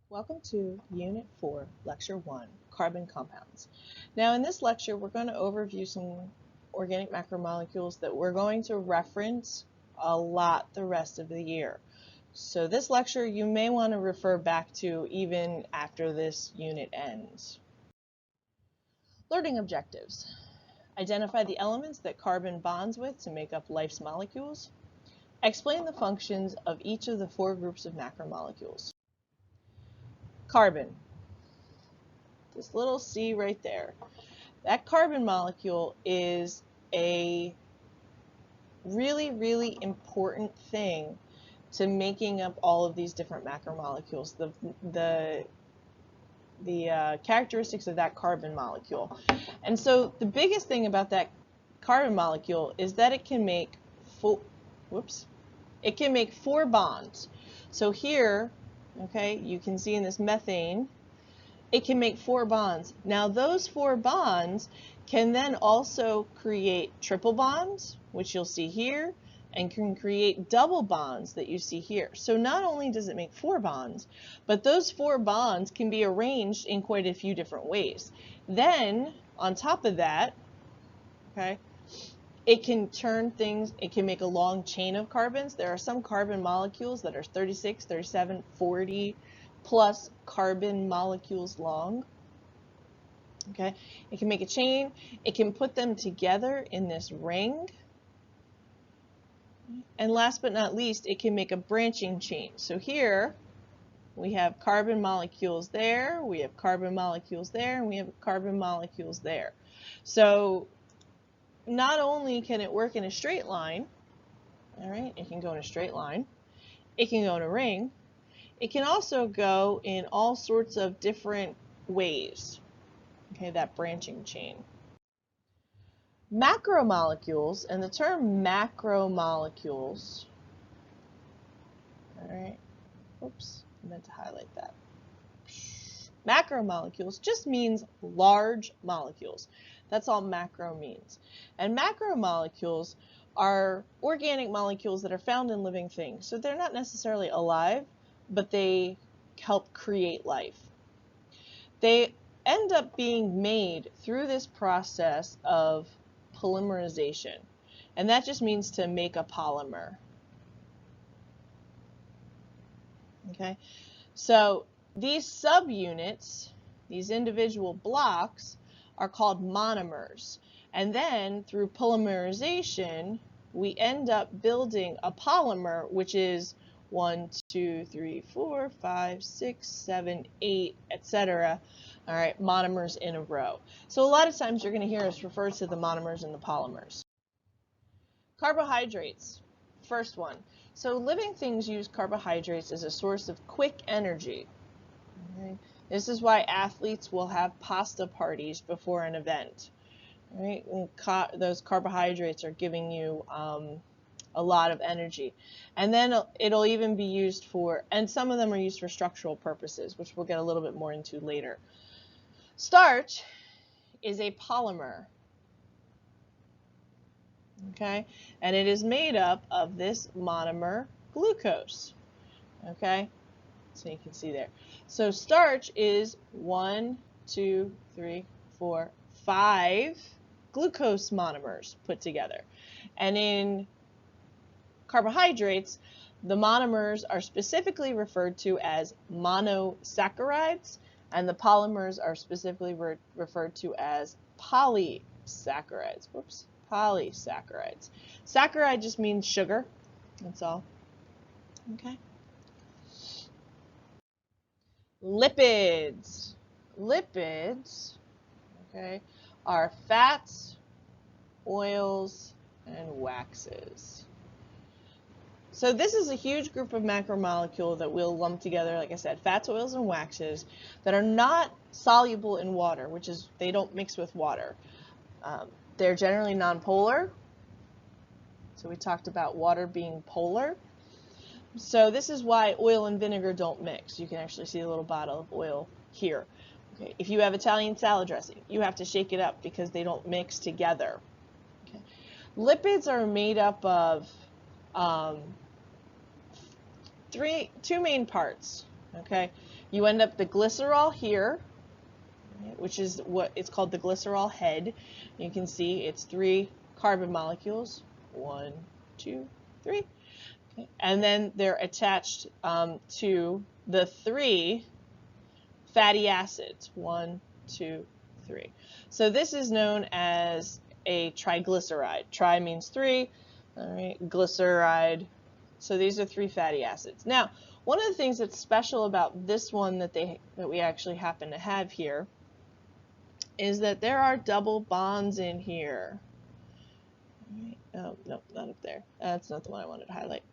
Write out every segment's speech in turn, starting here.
Welcome to Unit 4, Lecture 1, Carbon Compounds. Now in this lecture we're going to overview some organic macromolecules that we're going to reference a lot the rest of the year. So this lecture you may want to refer back to even after this unit ends. Learning objectives. Identify the elements that carbon bonds with to make up life's molecules. Explain the functions of each of the four groups of macromolecules. Carbon. This little C right there. That carbon molecule is a really important thing to making up all of these different macromolecules. The characteristics of that carbon molecule. And so the biggest thing about that carbon molecule is that it can make four bonds. So here, okay, you can see in this methane, it can make 4 bonds. Now those 4 bonds can then also create triple bonds, which you'll see here, and can create double bonds that you see here. So not only does it make 4 bonds, but those 4 bonds can be arranged in quite a few different ways. Then, on top of that, okay, it can turn things, it can make a long chain of carbons. There are some carbon molecules that are 36, 37, 40 plus carbon molecules long. Okay, it can make a chain. It can put them together in this ring. And last but not least, it can make a branching chain. So here we have carbon molecules there, we have carbon molecules there, and we have carbon molecules there. So not only can it work in a straight line, all right, it can go in a straight line, it can go in a ring, it can also go in all sorts of different ways, okay, that branching chain. Macromolecules, and the term macromolecules, all right, oops, I meant to highlight that. Macromolecules just means large molecules. That's all macro means. And macromolecules are organic molecules that are found in living things. So they're not necessarily alive, but they help create life. They end up being made through this process of polymerization. And that just means to make a polymer. Okay? So these subunits, these individual blocks, are called monomers. And then through polymerization, we end up building a polymer, which is 1, 2, 3, 4, 5, 6, 7, 8, etc. All right, monomers in a row. So a lot of times you're going to hear us refer to the monomers and the polymers. Carbohydrates, first one. So living things use carbohydrates as a source of quick energy. Okay. This is why athletes will have pasta parties before an event. Right? Those carbohydrates are giving you a lot of energy. And then it'll even be used for, and some of them are used for structural purposes, which we'll get a little bit more into later. Starch is a polymer. Okay? And it is made up of this monomer glucose. Okay? So you can see there. So starch is 1, 2, 3, 4, 5 glucose monomers put together. And in carbohydrates, the monomers are specifically referred to as monosaccharides, and the polymers are specifically referred to as polysaccharides. Whoops, polysaccharides. Saccharide just means sugar, that's all. Okay. Lipids. Lipids, okay, are fats, oils, and waxes. So this is a huge group of macromolecules that we'll lump together, like I said, fats, oils, and waxes that are not soluble in water, which is they don't mix with water. They're generally nonpolar. So we talked about water being polar. So this is why oil and vinegar don't mix. You can actually see a little bottle of oil here. Okay. If you have Italian salad dressing, you have to shake it up because they don't mix together. Okay. Lipids are made up of two main parts. Okay. You end up the glycerol here, which is what it's called, the glycerol head. You can see it's 3 carbon molecules, 1, 2, 3. Okay. And then they're attached to the 3 fatty acids, 1, 2, 3. So this is known as a triglyceride. Tri means 3, all right, glyceride. So these are 3 fatty acids. Now, one of the things that's special about this one that we actually happen to have here is that there are double bonds in here. Right. Oh, no, not up there. That's not the one I wanted to highlight.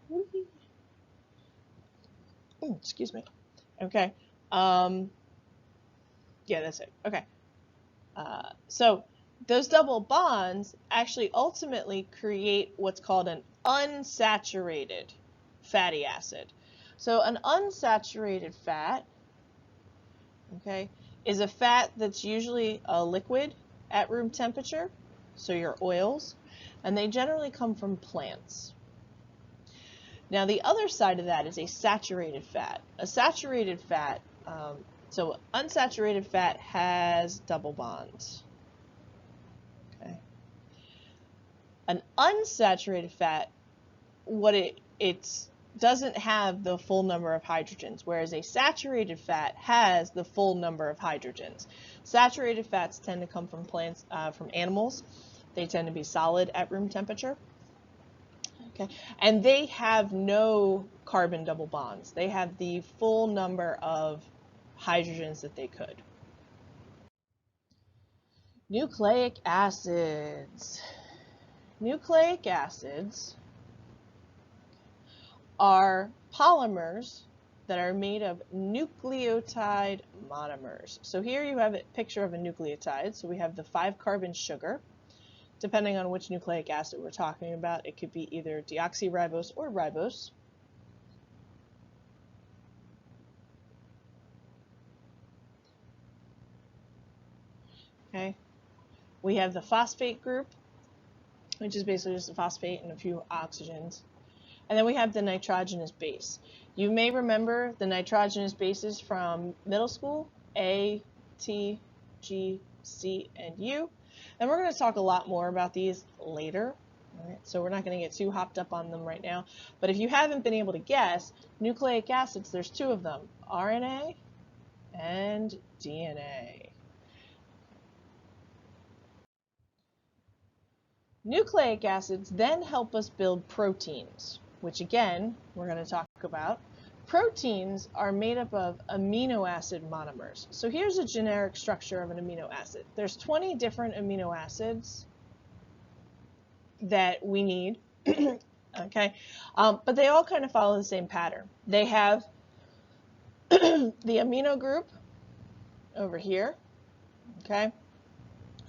Ooh, excuse me. Okay. Yeah, that's it. Okay. So those double bonds actually ultimately create what's called an unsaturated fatty acid. So an unsaturated fat, okay, is a fat that's usually a liquid at room temperature, so your oils, and they generally come from plants. Now the other side of that is a saturated fat. A saturated fat, so unsaturated fat has double bonds. Okay. An unsaturated fat, it doesn't have the full number of hydrogens, whereas a saturated fat has the full number of hydrogens. Saturated fats tend to come from plants, from animals. They tend to be solid at room temperature. Okay, and they have no carbon double bonds. They have the full number of hydrogens that they could. Nucleic acids. Nucleic acids are polymers that are made of nucleotide monomers. So here you have a picture of a nucleotide. So we have the 5-carbon sugar. Depending on which nucleic acid we're talking about, it could be either deoxyribose or ribose. Okay. We have the phosphate group, which is basically just a phosphate and a few oxygens. And then we have the nitrogenous base. You may remember the nitrogenous bases from middle school, A, T, G, C, and U. And we're going to talk a lot more about these later. All right, so we're not going to get too hopped up on them right now. But if you haven't been able to guess, nucleic acids, there's 2 of them, RNA and DNA. Nucleic acids then help us build proteins, which again, we're going to talk about. Proteins are made up of amino acid monomers. So here's a generic structure of an amino acid. There's 20 different amino acids that we need, okay? But they all kind of follow the same pattern. They have the amino group over here, okay?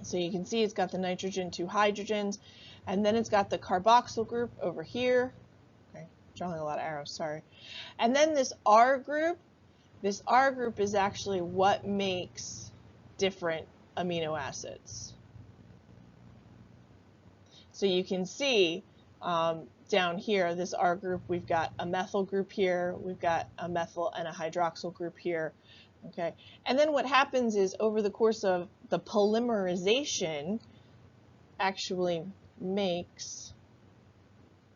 So you can see it's got the nitrogen, 2 hydrogens, and then it's got the carboxyl group over here. Okay, drawing a lot of arrows, sorry. And then this R group is actually what makes different amino acids. So you can see down here, this R group, we've got a methyl group here, we've got a methyl and a hydroxyl group here. Okay, and then what happens is over the course of the polymerization actually makes,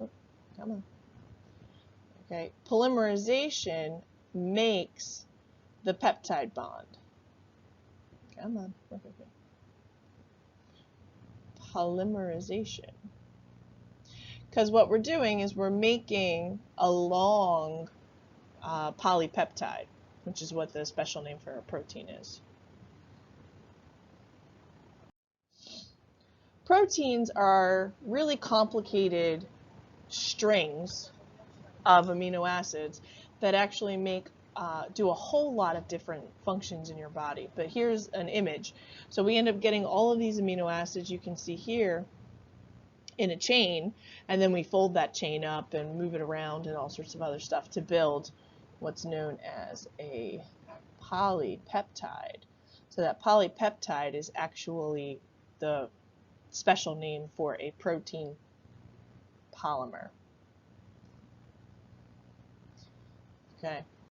oh, come on. Okay, polymerization makes the peptide bond. Come on. Polymerization. Because what we're doing is we're making a long polypeptide, which is what the special name for a protein is. Proteins are really complicated strings of amino acids that actually do a whole lot of different functions in your body. But here's an image. So we end up getting all of these amino acids you can see here in a chain, and then we fold that chain up and move it around and all sorts of other stuff to build what's known as a polypeptide. So that polypeptide is actually the special name for a protein polymer. Okay.